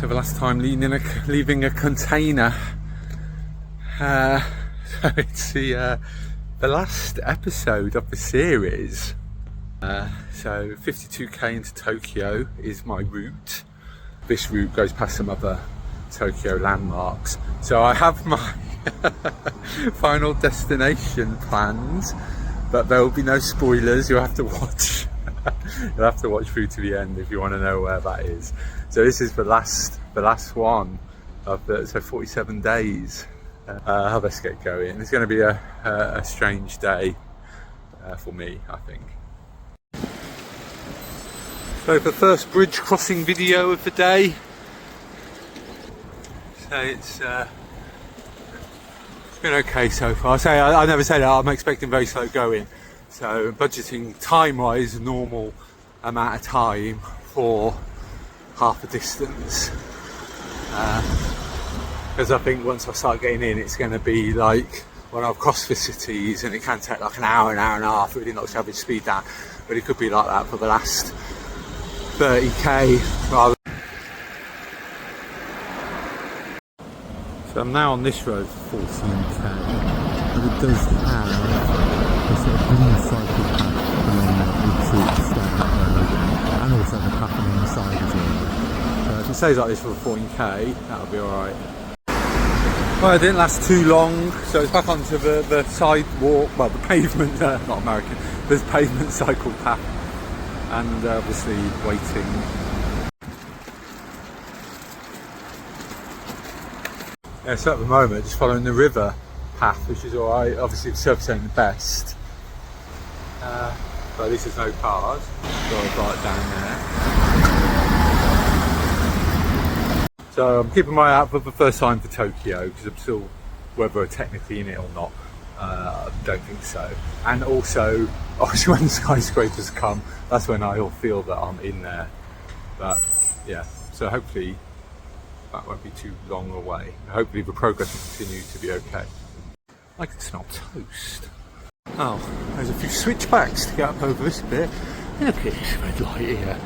So the last time leaving a container. So it's the last episode of the series. So 52k into Tokyo is my route. This route goes past some other Tokyo landmarks. So I have my final destination planned, but there will be no spoilers. You'll have to watch. You'll have to watch through to the end if you want to know where that is. So this is the last one of the 47 days. I'll best get going. It's going to be a strange day for me, I think. So the first bridge crossing video of the day. So it's been okay so far. I never say that. I'm expecting very slow going. So budgeting time-wise, a normal amount of time for half the distance. Because I think once I start getting in, it's going to be like when I've crossed the cities, and it can take like an hour and a half. Really knocks the average speed down, but it could be like that for the last 30k rather. So I'm now on this road for 14k, and it does have a sort of green cycle path along the road, and also the path along the side as well. So if it stays like this for 14k, that'll be alright. Well, it didn't last too long, so it's back onto the sidewalk, well, the pavement, not American, there's pavement cycle path, and obviously waiting. Yeah, so at the moment, just following the river path, which is alright. Obviously the surface ain't the best, but at least there's no cars, so I've got it down there. So I'm keeping my eye out for the first time for Tokyo, because I'm still, whether I'm technically in it or not, I don't think so. And also, obviously when the skyscrapers come, that's when I'll feel that I'm in there. But yeah, so hopefully that won't be too long away. Hopefully the progress will continue to be okay. I can smell toast. Oh, there's a few switchbacks to get up over this bit. Look at this red light here.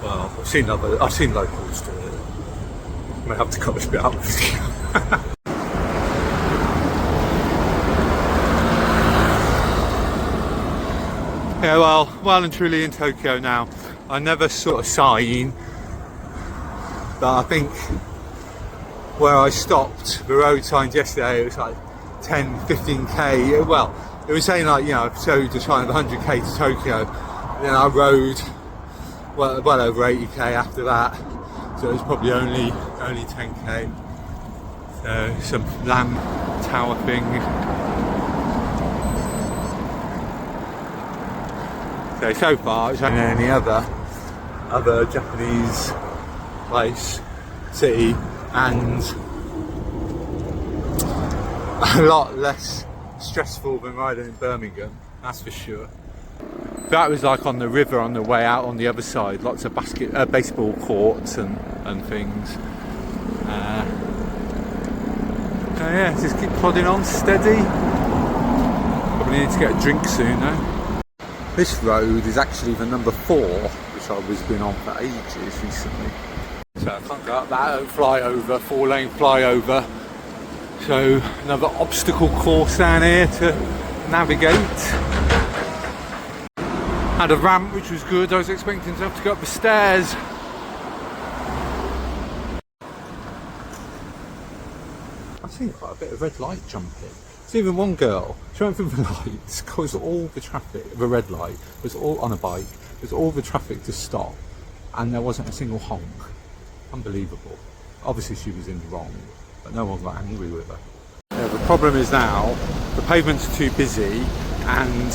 Well, I've seen locals do it. I may have to cut this bit out. Yeah, well and truly in Tokyo now. I never saw a sign, but I think where I stopped, the road signs yesterday, it was like 10, 15k. Well, it was saying like, you know, so just trying 100k to Tokyo. And then I rode well over 80k after that, so it was probably only 10k. So some lamp tower thing. So far it's only any other Japanese place, city, and a lot less stressful than riding in Birmingham, that's for sure. That was like on the river on the way out on the other side, lots of baseball courts and things. So yeah, just keep plodding on steady. Probably need to get a drink soon though. This road is actually the number 4, which I've been on for ages recently. So I can't go up that flyover, 4-lane flyover. So another obstacle course down here to navigate. Had a ramp which was good. I was expecting to have to go up the stairs. I've seen quite a bit of red light jumping. There's even one girl, she went through the lights, caused all the traffic, the red light was all on a bike, was all the traffic to stop, and there wasn't a single honk. Unbelievable. Obviously she was in the wrong, but no one got angry with her. Yeah, the problem is now, the pavements are too busy, and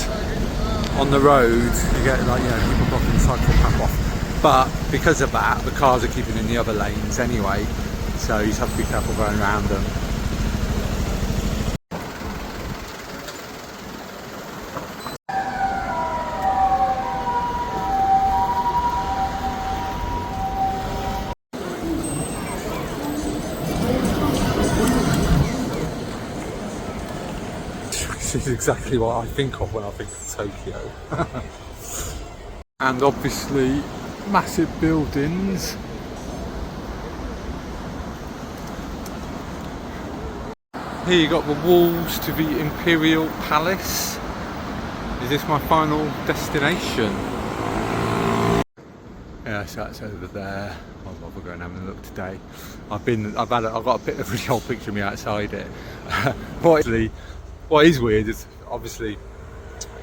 on the road you get like, you know, people blocking the cycle path off. But because of that, the cars are keeping in the other lanes anyway, so you just have to be careful going around them. This is exactly what I think of when I think of Tokyo. And obviously massive buildings. Here you got the walls to the Imperial Palace. Is this my final destination? Yeah, so that's over there. I'll bother going and having a look today. I've got a bit of a really old picture of me outside it. What is weird is obviously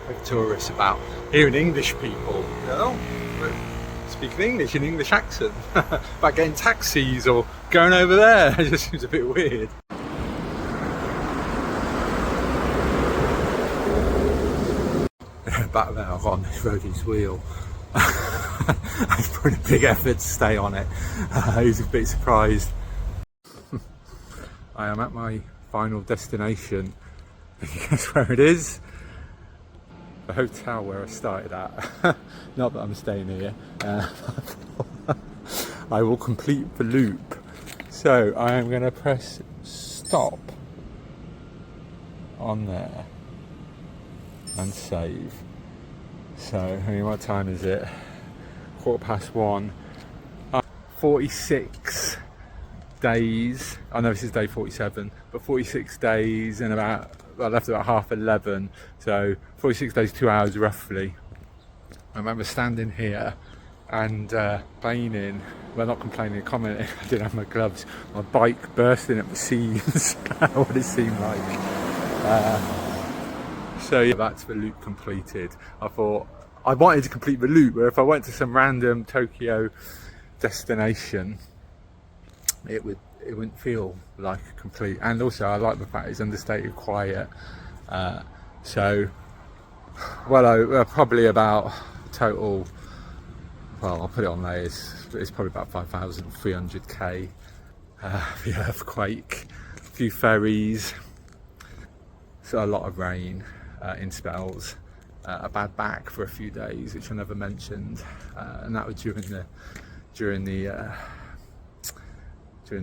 with tourists about hearing English people, you know, speaking English in English accent, about getting taxis or going over there. It just seems a bit weird. Back there, I've got on this roadie's wheel. I put a big effort to stay on it. He was a bit surprised. I am at my final destination. Guess where it is? The hotel where I started at. Not that I'm staying here. I will complete the loop. So I am going to press stop on there and save. So, I mean, what time is it? 1:15. 46 days. I know this is day 47, but 46 days and I left about 11:30. So 46 days, 2 hours roughly. I remember standing here and complaining, well, not complaining, commenting. I didn't have my gloves. My bike bursting at the seams. What it seemed like. So yeah, that's the loop completed. I thought I wanted to complete the loop, where if I went to some random Tokyo destination, it wouldn't feel like a complete. And also, I like the fact it's understated quiet. So, well, probably about total. Well, I'll put it on there. It's probably about 5,300k. The earthquake, a few ferries, so a lot of rain in spells. A bad back for a few days, which I never mentioned, and that was during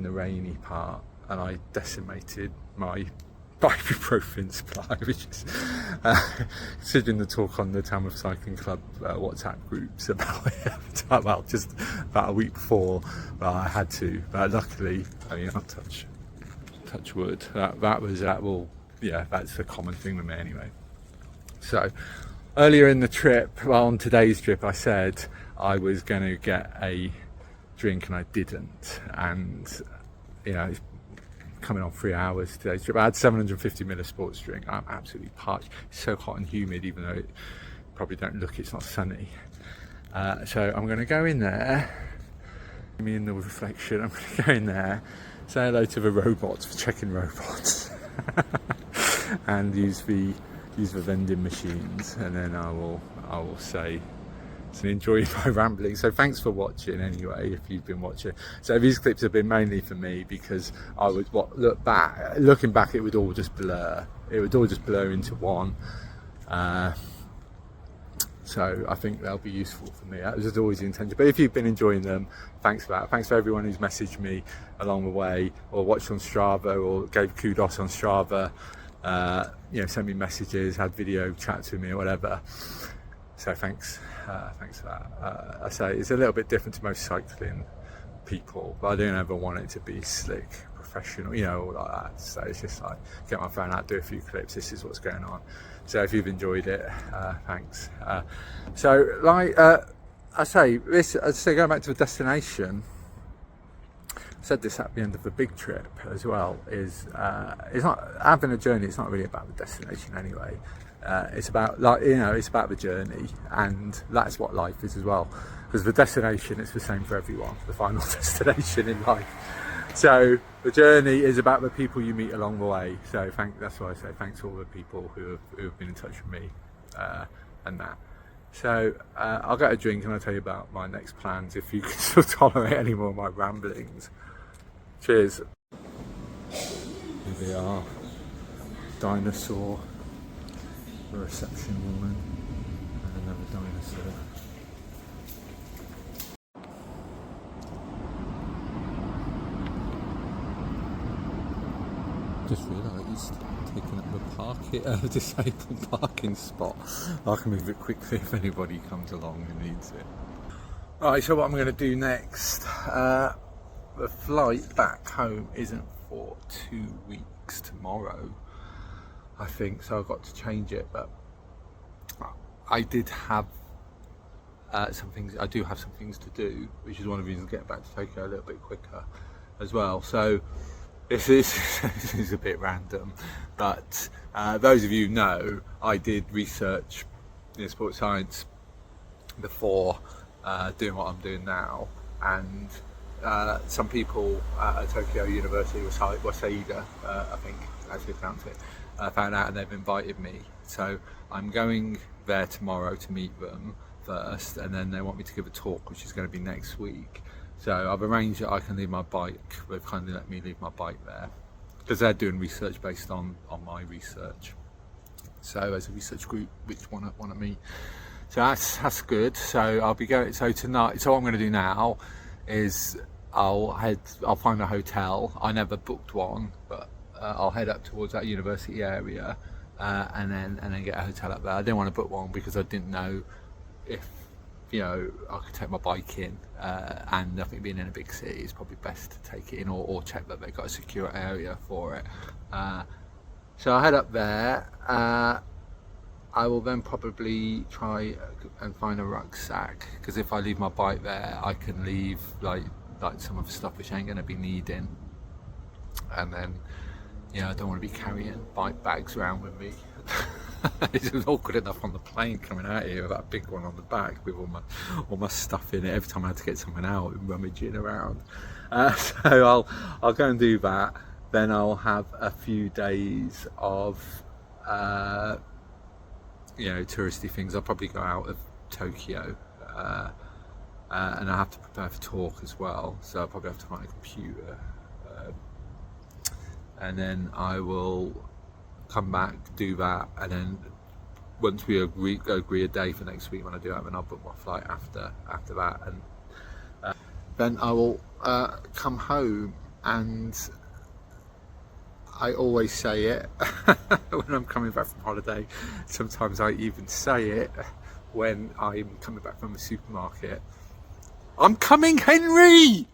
the rainy part, and I decimated my ibuprofen supply, which is considering the talk on the Tamworth Cycling Club WhatsApp groups about it. Well, just about a week before, but I had to. But luckily, I mean, I'll touch wood. That's a common thing with me anyway. So earlier in the trip, well, on today's trip, I said I was going to get a drink and I didn't. And, you know, it's coming on 3 hours today's trip. I had 750ml sports drink. I'm absolutely parched. It's so hot and humid, even though it probably don't look, it's not sunny. So I'm going to go in there, me in the reflection, I'm going to go in there, say hello to the robots, for checking robots, and use the vending machines, and then I will say and enjoy my rambling. So thanks for watching anyway, if you've been watching. So these clips have been mainly for me, because I would looking back, it would all just blur. It would all just blur into one. So I think they'll be useful for me. That was always the intention. But if you've been enjoying them, thanks for that. Thanks for everyone who's messaged me along the way, or watched on Strava, or gave kudos on Strava. Sent me messages, had video chats with me or whatever. So thanks for that. I say it's a little bit different to most cycling people, but I don't ever want it to be slick, professional, all like that. So it's just like, get my phone out, do a few clips, this is what's going on. So if you've enjoyed it, thanks. I say going back to the destination, I said this at the end of the big trip as well, is it's not having a journey, it's not really about the destination anyway. It's about it's about the journey, and that's what life is as well, because the destination, it's the same for everyone, the final destination in life. So the journey is about the people you meet along the way. So that's why I say thanks to all the people who have been in touch with me and that. So I'll get a drink and I'll tell you about my next plans, if you can still tolerate any more of my ramblings. Cheers. Here they are. Dinosaur, a reception woman, and another dinosaur. Just realised taking up the disabled parking spot. I can move it quickly if anybody comes along and needs it. Alright, so what I'm going to do next, the flight back home isn't for 2 weeks tomorrow, I think, so I've got to change it, but I did have some things, I do have some things to do, which is one of the reasons to get back to Tokyo a little bit quicker as well. So this is a bit random, but those of you who know, I did research in sports science before doing what I'm doing now, and some people at Tokyo University, Waseda, I think as they pronounce it, found out and they've invited me. So I'm going there tomorrow to meet them first, and then they want me to give a talk, which is going to be next week. So I've arranged that I can leave my bike. They've kindly let me leave my bike there because they're doing research based on my research. So as a research group which want to meet. So that's good. So I'll be going. So tonight. So what I'm going to do now is I'll find a hotel. I never booked one, but I'll head up towards that university area and then get a hotel up there. I didn't want to book one because I didn't know if I could take my bike in, and I think being in a big city is probably best to take it in or check that they've got a secure area for it. So I'll head up there. I will then probably try and find a rucksack, because if I leave my bike there I can leave like some of the stuff which I ain't going to be needing, and then I don't want to be carrying bike bags around with me. It's awkward enough on the plane coming out here with that big one on the back with all my stuff in it. Every time I had to get something out and rummaging around. So I'll go and do that. Then I'll have a few days of touristy things. I'll probably go out of Tokyo, and I have to prepare for talk as well. So I'll probably have to find a computer, and then I will come back, do that, and then once we agree a day for next week when I do that, then I'll book my flight after that, and then I will come home. And I always say it when I'm coming back from holiday. Sometimes I even say it when I'm coming back from the supermarket. I'm coming, Henry!